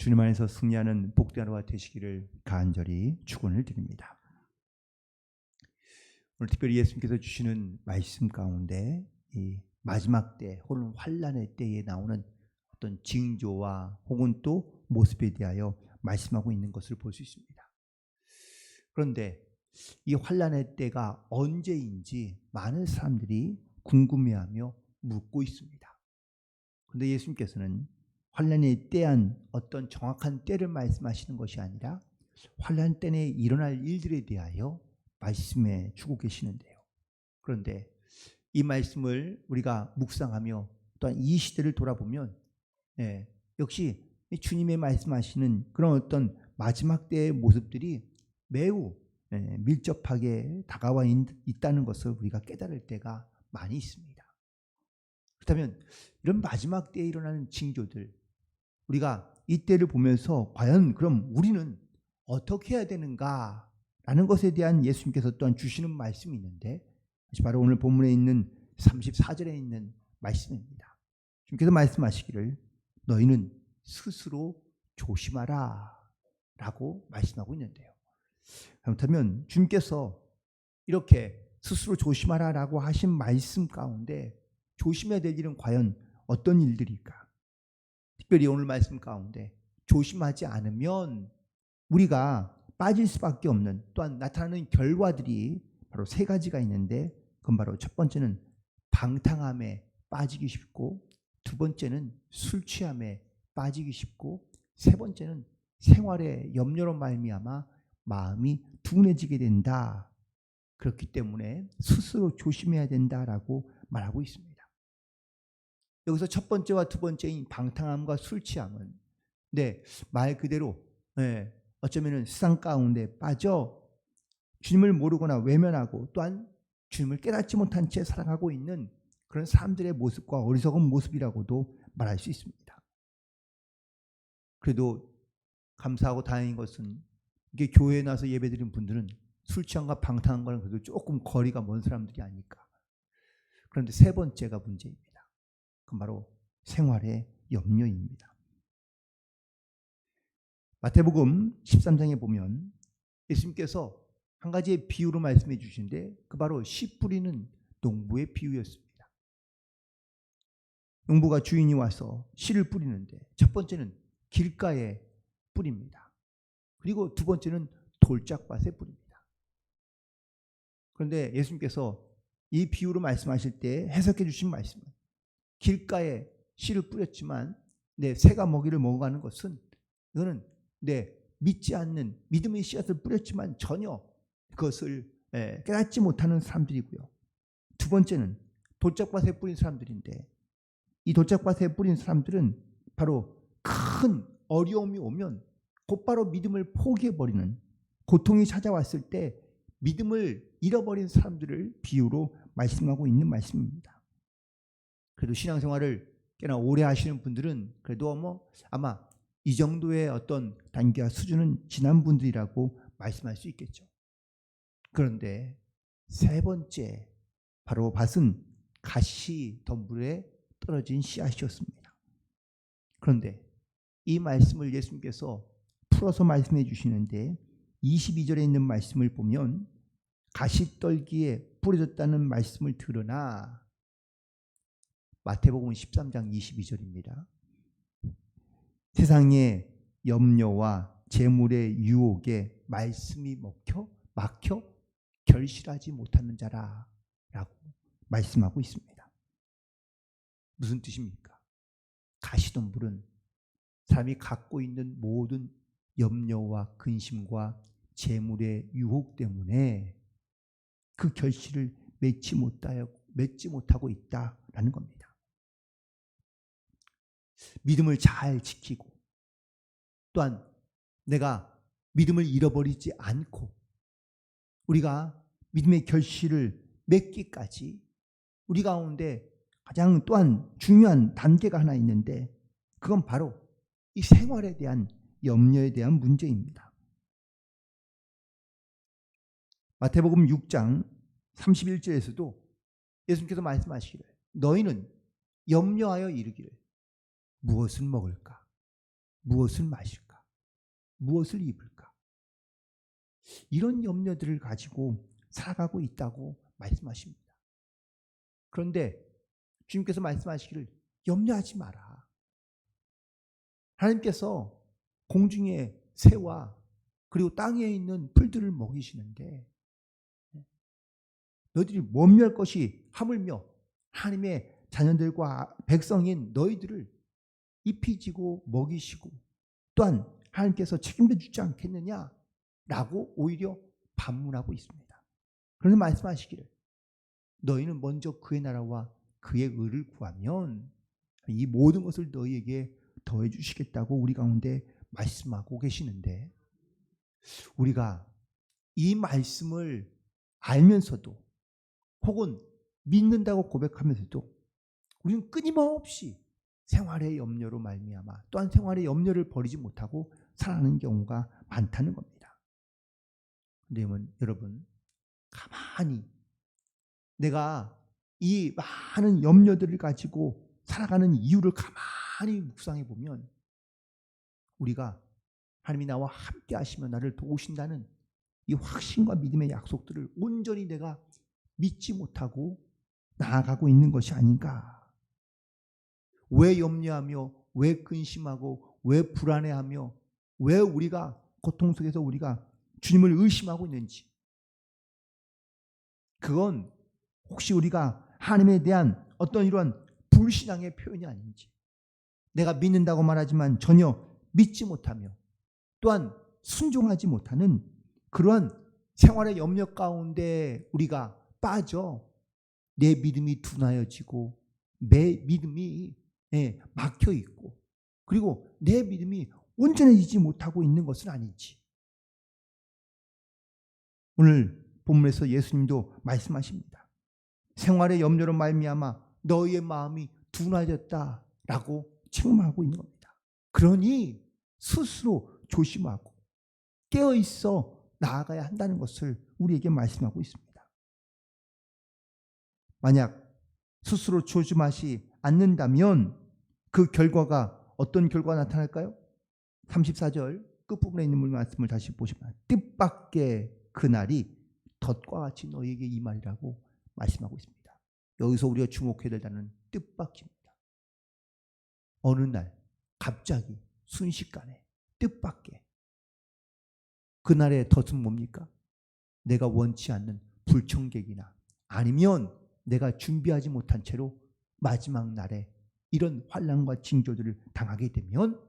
주님 안에서 승리하는 복된 하루가 되시기를 간절히 축원을 드립니다. 오늘 특별히 예수님께서 주시는 말씀 가운데 이 마지막 때 혹은 환난의 때에 나오는 어떤 징조와 혹은 또 모습에 대하여 말씀하고 있는 것을 볼 수 있습니다. 그런데 이 환난의 때가 언제인지 많은 사람들이 궁금해하며 묻고 있습니다. 그런데 예수님께서는 환난에 대한 어떤 정확한 때를 말씀하시는 것이 아니라 환난 때에 일어날 일들에 대하여 말씀해 주고 계시는데요. 그런데 이 말씀을 우리가 묵상하며 또한 이 시대를 돌아보면 역시 주님의 말씀하시는 그런 어떤 마지막 때의 모습들이 매우 밀접하게 다가와 있다는 것을 우리가 깨달을 때가 많이 있습니다. 그렇다면 이런 마지막 때에 일어나는 징조들, 우리가 이 때를 보면서 과연 그럼 우리는 어떻게 해야 되는가 라는 것에 대한 예수님께서 또한 주시는 말씀이 있는데, 바로 오늘 본문에 있는 34절에 있는 말씀입니다. 주님께서 말씀하시기를 너희는 스스로 조심하라 라고 말씀하고 있는데요. 그렇다면 주님께서 이렇게 스스로 조심하라 라고 하신 말씀 가운데 조심해야 될 일은 과연 어떤 일들일까? 특별히 오늘 말씀 가운데 조심하지 않으면 우리가 빠질 수밖에 없는 또한 나타나는 결과들이 바로 세 가지가 있는데, 그건 바로 첫 번째는 방탕함에 빠지기 쉽고, 두 번째는 술 취함에 빠지기 쉽고, 세 번째는 생활의 염려로 말미암아 마음이 둔해지게 된다. 그렇기 때문에 스스로 조심해야 된다라고 말하고 있습니다. 여기서 첫 번째와 두 번째인 방탕함과 술 취함은 말 그대로 어쩌면 세상 가운데 빠져 주님을 모르거나 외면하고 또한 주님을 깨닫지 못한 채 살아가고 있는 그런 사람들의 모습과 어리석은 모습이라고도 말할 수 있습니다. 그래도 감사하고 다행인 것은 이게 교회에 나서 예배드린 분들은 술 취함과 방탕한 거는 그래도 조금 거리가 먼 사람들이 아닐까. 그런데 세 번째가 문제입니다. 그건 바로 생활의 염려입니다. 마태복음 13장에 보면 예수님께서 한 가지의 비유로 말씀해 주시는데, 그 바로 씨 뿌리는 농부의 비유였습니다. 농부가 주인이 와서 씨를 뿌리는데 첫 번째는 길가에 뿌립니다. 그리고 두 번째는 돌짝밭에 뿌립니다. 그런데 예수님께서 이 비유로 말씀하실 때 해석해 주신 말씀은 길가에 씨를 뿌렸지만 새가 먹이를 먹어가는 것은 이거는 믿지 않는 믿음의 씨앗을 뿌렸지만 전혀 그것을 깨닫지 못하는 사람들이고요. 두 번째는 돌짝밭에 뿌린 사람들인데, 이 돌짝밭에 뿌린 사람들은 바로 큰 어려움이 오면 곧바로 믿음을 포기해버리는, 고통이 찾아왔을 때 믿음을 잃어버린 사람들을 비유로 말씀하고 있는 말씀입니다. 그래도 신앙생활을 꽤나 오래 하시는 분들은 그래도 아마 이 정도의 어떤 단계와 수준은 지난 분들이라고 말씀할 수 있겠죠. 그런데 세 번째, 바로 밭은 가시 덤불에 떨어진 씨앗이었습니다. 그런데 이 말씀을 예수님께서 풀어서 말씀해 주시는데 22절에 있는 말씀을 보면 가시떨기에 뿌려졌다는 말씀을 들으나, 마태복음 13장 22절입니다. 세상의 염려와 재물의 유혹에 말씀이 막혀 결실하지 못하는 자라라고 말씀하고 있습니다. 무슨 뜻입니까? 가시덤불은 사람이 갖고 있는 모든 염려와 근심과 재물의 유혹 때문에 그 결실을 맺지 못하고 있다라는 겁니다. 믿음을 잘 지키고 또한 내가 믿음을 잃어버리지 않고 우리가 믿음의 결실을 맺기까지 우리 가운데 가장 또한 중요한 단계가 하나 있는데, 그건 바로 이 생활에 대한 염려에 대한 문제입니다. 마태복음 6장 31절에서도 예수님께서 말씀하시기를 너희는 염려하여 이르기를 무엇을 먹을까, 무엇을 마실까? 무엇을 입을까? 이런 염려들을 가지고 살아가고 있다고 말씀하십니다. 그런데 주님께서 말씀하시기를 염려하지 마라. 하나님께서 공중의 새와 그리고 땅에 있는 풀들을 먹이시는데 너희들이 몸멸 것이 하물며 하나님의 자녀들과 백성인 너희들을 잎이 지고 먹이시고 또한 하나님께서 책임져 주지 않겠느냐라고 오히려 반문하고 있습니다. 그런데 말씀하시기를 너희는 먼저 그의 나라와 그의 의를 구하면 이 모든 것을 너희에게 더해 주시겠다고 우리 가운데 말씀하고 계시는데 우리가 이 말씀을 알면서도 혹은 믿는다고 고백하면서도 우리는 끊임없이 생활의 염려로 말미암아 또한 생활의 염려를 버리지 못하고 살아가는 경우가 많다는 겁니다. 그런데 여러분 가만히 내가 이 많은 염려들을 가지고 살아가는 이유를 가만히 묵상해 보면 우리가 하나님이 나와 함께 하시며 나를 도우신다는 이 확신과 믿음의 약속들을 온전히 내가 믿지 못하고 나아가고 있는 것이 아닌가. 왜 염려하며 왜 근심하고 왜 불안해하며 왜 우리가 고통 속에서 우리가 주님을 의심하고 있는지 그건 혹시 우리가 하나님에 대한 어떤 이러한 불신앙의 표현이 아닌지 내가 믿는다고 말하지만 전혀 믿지 못하며 또한 순종하지 못하는 그러한 생활의 염려 가운데 우리가 빠져 내 믿음이 둔하여지고 내 믿음이 막혀 있고 그리고 내 믿음이 온전해지지 못하고 있는 것은 아닌지 오늘 본문에서 예수님도 말씀하십니다. 생활의 염려로 말미암아 너희의 마음이 둔하여졌다라고 책망하고 있는 겁니다. 그러니 스스로 조심하고 깨어있어 나아가야 한다는 것을 우리에게 말씀하고 있습니다. 만약 스스로 조심하지 않는다면 그 결과가 어떤 결과가 나타날까요? 34절 끝부분에 있는 말씀을 다시 보시면 뜻밖의 그날이 덫과 같이 너희에게 임하리라고 말씀하고 있습니다. 여기서 우리가 주목해야 될 단어는 뜻밖입니다. 어느 날 갑자기 순식간에 뜻밖의 그날의 덫은 뭡니까? 내가 원치 않는 불청객이나 아니면 내가 준비하지 못한 채로 마지막 날에 이런 환난과 징조들을 당하게 되면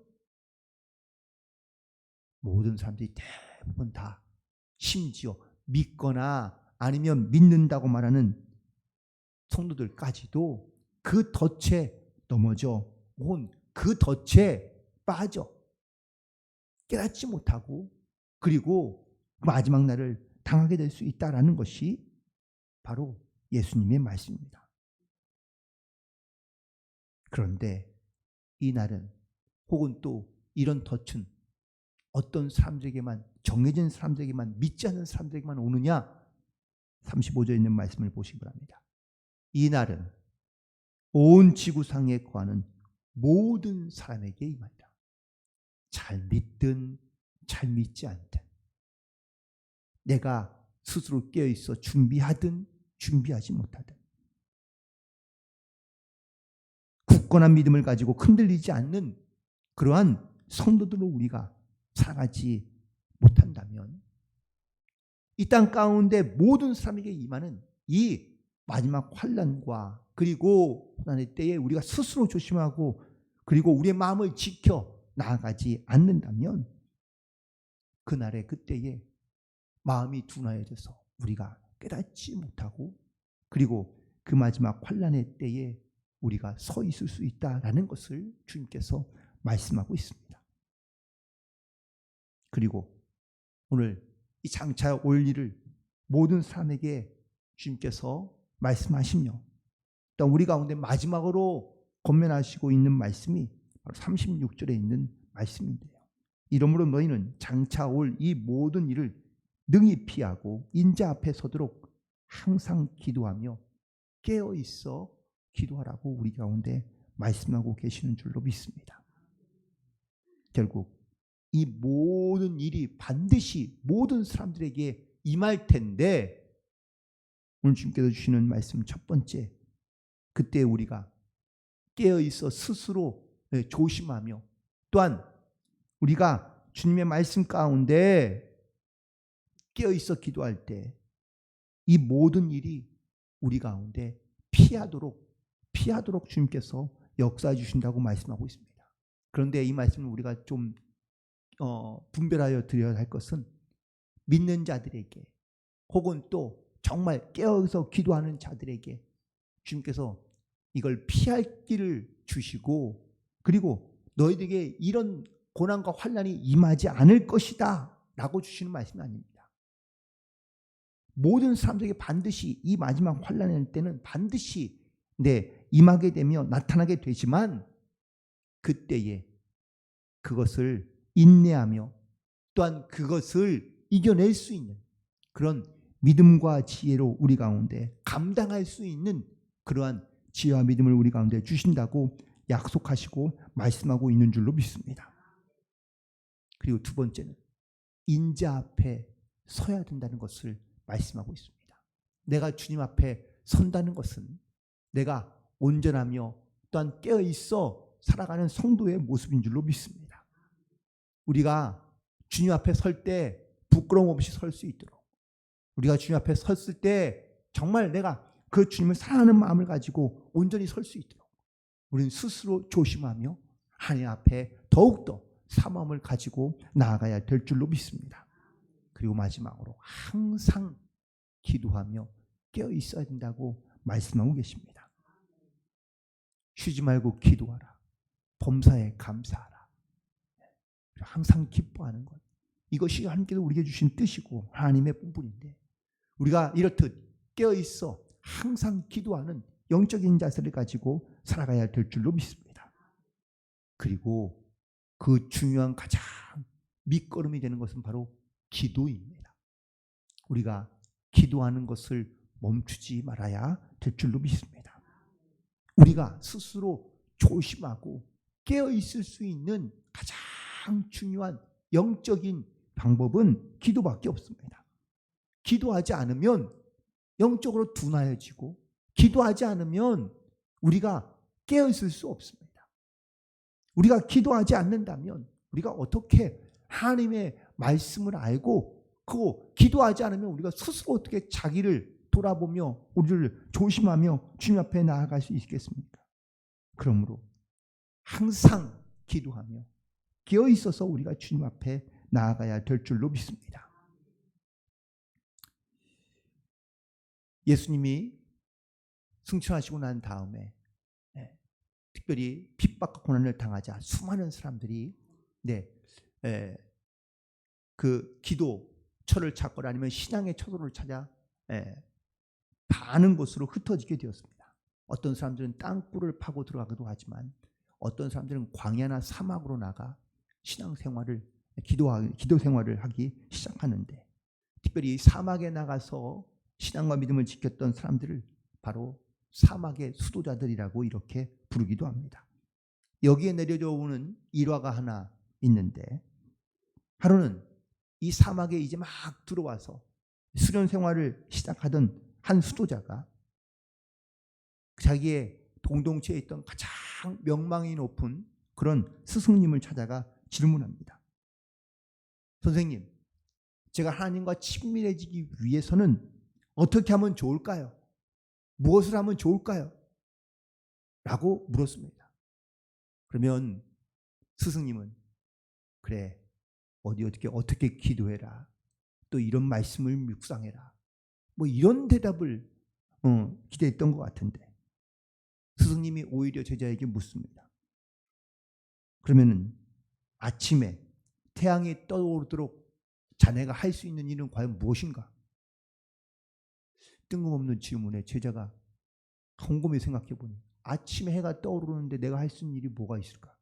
모든 사람들이 대부분 다 심지어 믿거나 아니면 믿는다고 말하는 성도들까지도 그 덫에 넘어져 온 그 덫에 빠져 깨닫지 못하고 그리고 마지막 날을 당하게 될 수 있다라는 것이 바로 예수님의 말씀입니다. 그런데 이 날은 혹은 또 이런 덫은 어떤 사람들에게만 정해진 사람들에게만 믿지 않는 사람들에게만 오느냐? 35절에 있는 말씀을 보시기 바랍니다. 이 날은 온 지구상에 거하는 모든 사람에게 임한다. 잘 믿든 잘 믿지 않든 내가 스스로 깨어있어 준비하든 준비하지 못하든 굳건한 믿음을 가지고 흔들리지 않는 그러한 성도들로 우리가 살아가지 못한다면 이 땅 가운데 모든 사람에게 임하는 이 마지막 환난과 그리고 고난의 때에 우리가 스스로 조심하고 그리고 우리의 마음을 지켜 나아가지 않는다면 그날의 그때에 마음이 둔하여져서 우리가 깨닫지 못하고 그리고 그 마지막 환난의 때에 우리가 서 있을 수 있다라는 것을 주님께서 말씀하고 있습니다. 그리고 오늘 이 장차 올 일을 모든 사람에게 주님께서 말씀하시며 또 우리 가운데 마지막으로 권면하시고 있는 말씀이 바로 36절에 있는 말씀인데요. 이러므로 너희는 장차 올 이 모든 일을 능히 피하고 인자 앞에 서도록 항상 기도하며 깨어 있어 기도하라고 우리 가운데 말씀하고 계시는 줄로 믿습니다. 결국 이 모든 일이 반드시 모든 사람들에게 임할 텐데, 오늘 주님께서 주시는 말씀 첫 번째, 그때 우리가 깨어있어 스스로 조심하며, 또한 우리가 주님의 말씀 가운데 깨어있어 기도할 때 이 모든 일이 우리 가운데 피하도록 주님께서 역사해 주신다고 말씀하고 있습니다. 그런데 이 말씀을 우리가 좀 분별하여 드려야 할 것은, 믿는 자들에게 혹은 또 정말 깨어서 기도하는 자들에게 주님께서 이걸 피할 길을 주시고, 그리고 너희들에게 이런 고난과 환난이 임하지 않을 것이다 라고 주시는 말씀이 아닙니다. 모든 사람들에게 반드시 이 마지막 환난의 때는 반드시 임하게 되며 나타나게 되지만, 그때에 그것을 인내하며 또한 그것을 이겨낼 수 있는 그런 믿음과 지혜로 우리 가운데 감당할 수 있는 그러한 지혜와 믿음을 우리 가운데 주신다고 약속하시고 말씀하고 있는 줄로 믿습니다. 그리고 두 번째는 인자 앞에 서야 된다는 것을 말씀하고 있습니다. 내가 주님 앞에 선다는 것은 내가 온전하며 또한 깨어있어 살아가는 성도의 모습인 줄로 믿습니다. 우리가 주님 앞에 설 때 부끄러움 없이 설 수 있도록, 우리가 주님 앞에 섰을 때 정말 내가 그 주님을 사랑하는 마음을 가지고 온전히 설 수 있도록 우리는 스스로 조심하며 하나님 앞에 더욱더 사모함을 가지고 나아가야 될 줄로 믿습니다. 그리고 마지막으로 항상 기도하며 깨어 있어야 된다고 말씀하고 계십니다. 쉬지 말고 기도하라. 범사에 감사하라. 항상 기뻐하는 것, 이것이 하나님께서 우리에게 주신 뜻이고 하나님의 분분인데, 우리가 이렇듯 깨어 있어 항상 기도하는 영적인 자세를 가지고 살아가야 될 줄로 믿습니다. 그리고 그 중요한 가장 밑거름이 되는 것은 바로 기도입니다. 우리가 기도하는 것을 멈추지 말아야 될 줄로 믿습니다. 우리가 스스로 조심하고 깨어 있을 수 있는 가장 중요한 영적인 방법은 기도밖에 없습니다. 기도하지 않으면 영적으로 둔하여지고, 기도하지 않으면 우리가 깨어 있을 수 없습니다. 우리가 기도하지 않는다면 우리가 어떻게 하나님의 말씀을 알고, 그 기도하지 않으면 우리가 스스로 어떻게 자기를 돌아보며 우리를 조심하며 주님 앞에 나아갈 수 있겠습니까? 그러므로 항상 기도하며 깨어 있어서 우리가 주님 앞에 나아가야 될 줄로 믿습니다. 예수님이 승천하시고 난 다음에 특별히 핍박과 고난을 당하자 수많은 사람들이 그 기도처를 찾거나 아니면 신앙의 처소를 찾아 많은 곳으로 흩어지게 되었습니다. 어떤 사람들은 땅굴을 파고 들어가기도 하지만, 어떤 사람들은 광야나 사막으로 나가 신앙생활을 기도 생활을 하기 시작하는데, 특별히 사막에 나가서 신앙과 믿음을 지켰던 사람들을 바로 사막의 수도자들이라고 이렇게 부르기도 합니다. 여기에 내려져 오는 일화가 하나 있는데, 하루는 이 사막에 이제 막 들어와서 수련 생활을 시작하던 한 수도자가 자기의 동동체에 있던 가장 명망이 높은 그런 스승님을 찾아가 질문합니다. 선생님, 제가 하나님과 친밀해지기 위해서는 어떻게 하면 좋을까요? 무엇을 하면 좋을까요? 라고 물었습니다. 그러면 스승님은 그래, 어떻게 기도해라, 또 이런 말씀을 묵상해라, 뭐 이런 대답을 기대했던 것 같은데, 스승님이 오히려 제자에게 묻습니다. 그러면은 아침에 태양이 떠오르도록 자네가 할 수 있는 일은 과연 무엇인가? 뜬금없는 질문에 제자가 곰곰이 생각해 보니, 아침에 해가 떠오르는데 내가 할 수 있는 일이 뭐가 있을까?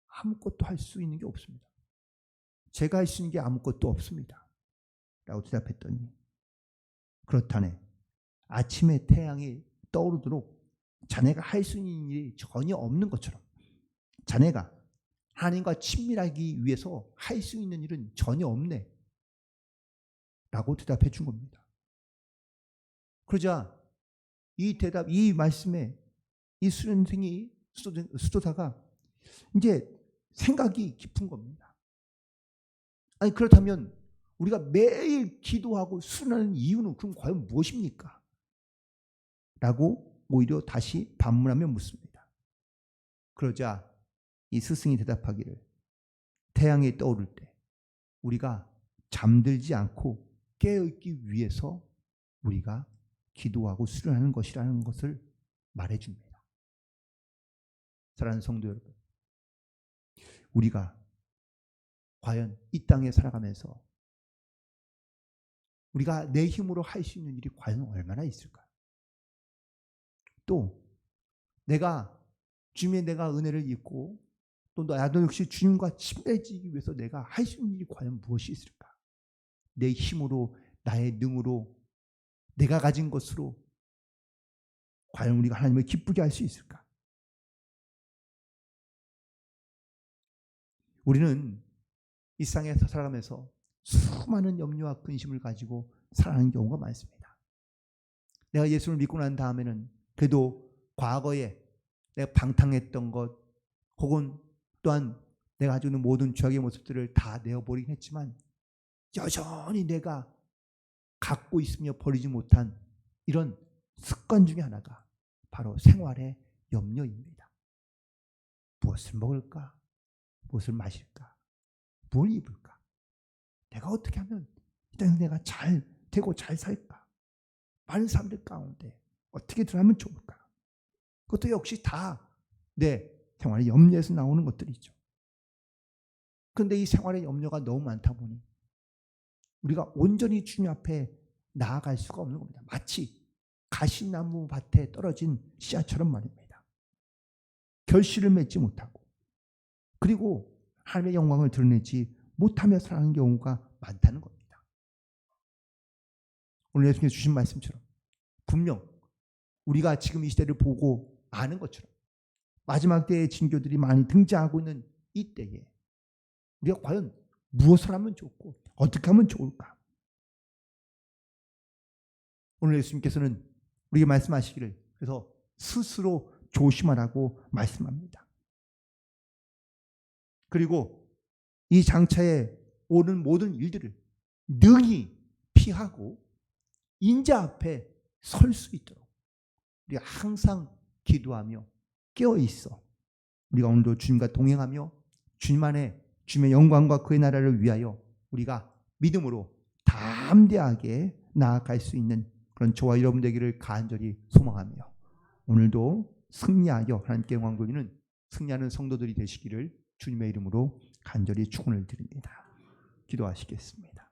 아무것도 할 수 있는 게 없습니다. 제가 할 수 있는 게 아무것도 없습니다. 라고 대답했더니, 그렇다네. 아침에 태양이 떠오르도록 자네가 할 수 있는 일이 전혀 없는 것처럼 자네가 하나님과 친밀하기 위해서 할 수 있는 일은 전혀 없네 라고 대답해 준 겁니다. 그러자 이 말씀에 이 수도사가 이제 생각이 깊은 겁니다. 아니 그렇다면 우리가 매일 기도하고 수련하는 이유는 그럼 과연 무엇입니까? 라고 오히려 다시 반문하며 묻습니다. 그러자 이 스승이 대답하기를 태양이 떠오를 때 우리가 잠들지 않고 깨어있기 위해서 우리가 기도하고 수련하는 것이라는 것을 말해줍니다. 사랑하는 성도 여러분, 우리가 과연 이 땅에 살아가면서 우리가 내 힘으로 할 수 있는 일이 과연 얼마나 있을까요? 또 주님의 내가 은혜를 입고 또 나도 역시 주님과 친밀해지기 위해서 내가 할 수 있는 일이 과연 무엇이 있을까? 내 힘으로, 나의 능으로, 내가 가진 것으로 과연 우리가 하나님을 기쁘게 할 수 있을까? 우리는 이 세상에서 살아가면서 수많은 염려와 근심을 가지고 살아가는 경우가 많습니다. 내가 예수를 믿고 난 다음에는 그래도 과거에 내가 방탕했던 것 혹은 또한 내가 가지고 있는 모든 죄악의 모습들을 다 내어버리긴 했지만 여전히 내가 갖고 있으며 버리지 못한 이런 습관 중에 하나가 바로 생활의 염려입니다. 무엇을 먹을까? 무엇을 마실까? 뭘 입을까? 내가 어떻게 하면 이 땅에서 내가 잘 되고 잘 살까? 많은 사람들 가운데 어떻게 들어가면 좋을까? 그것도 역시 다 내 생활의 염려에서 나오는 것들이죠. 그런데 이 생활의 염려가 너무 많다 보니 우리가 온전히 주님 앞에 나아갈 수가 없는 겁니다. 마치 가시나무 밭에 떨어진 씨앗처럼 말입니다. 결실을 맺지 못하고 그리고 하나님의 영광을 드러내지 못하며 살아가는 경우가 많다는 겁니다. 오늘 예수님께서 주신 말씀처럼 분명 우리가 지금 이 시대를 보고 아는 것처럼 마지막 때의 징조들이 많이 등장하고 있는 이 때에 우리가 과연 무엇을 하면 좋고 어떻게 하면 좋을까? 오늘 예수님께서는 우리에게 말씀하시기를 그래서 스스로 조심하라고 말씀합니다. 그리고 이 장차에 오는 모든 일들을 능히 피하고 인자 앞에 설 수 있도록 우리가 항상 기도하며 깨어있어 우리가 오늘도 주님과 동행하며 주님 안에 주님의 영광과 그의 나라를 위하여 우리가 믿음으로 담대하게 나아갈 수 있는 그런 저와 여러분 되기를 간절히 소망하며 오늘도 승리하여 하나님께 영광 돌리는 승리하는 성도들이 되시기를 주님의 이름으로 간절히 축원을 드립니다. 기도하시겠습니다.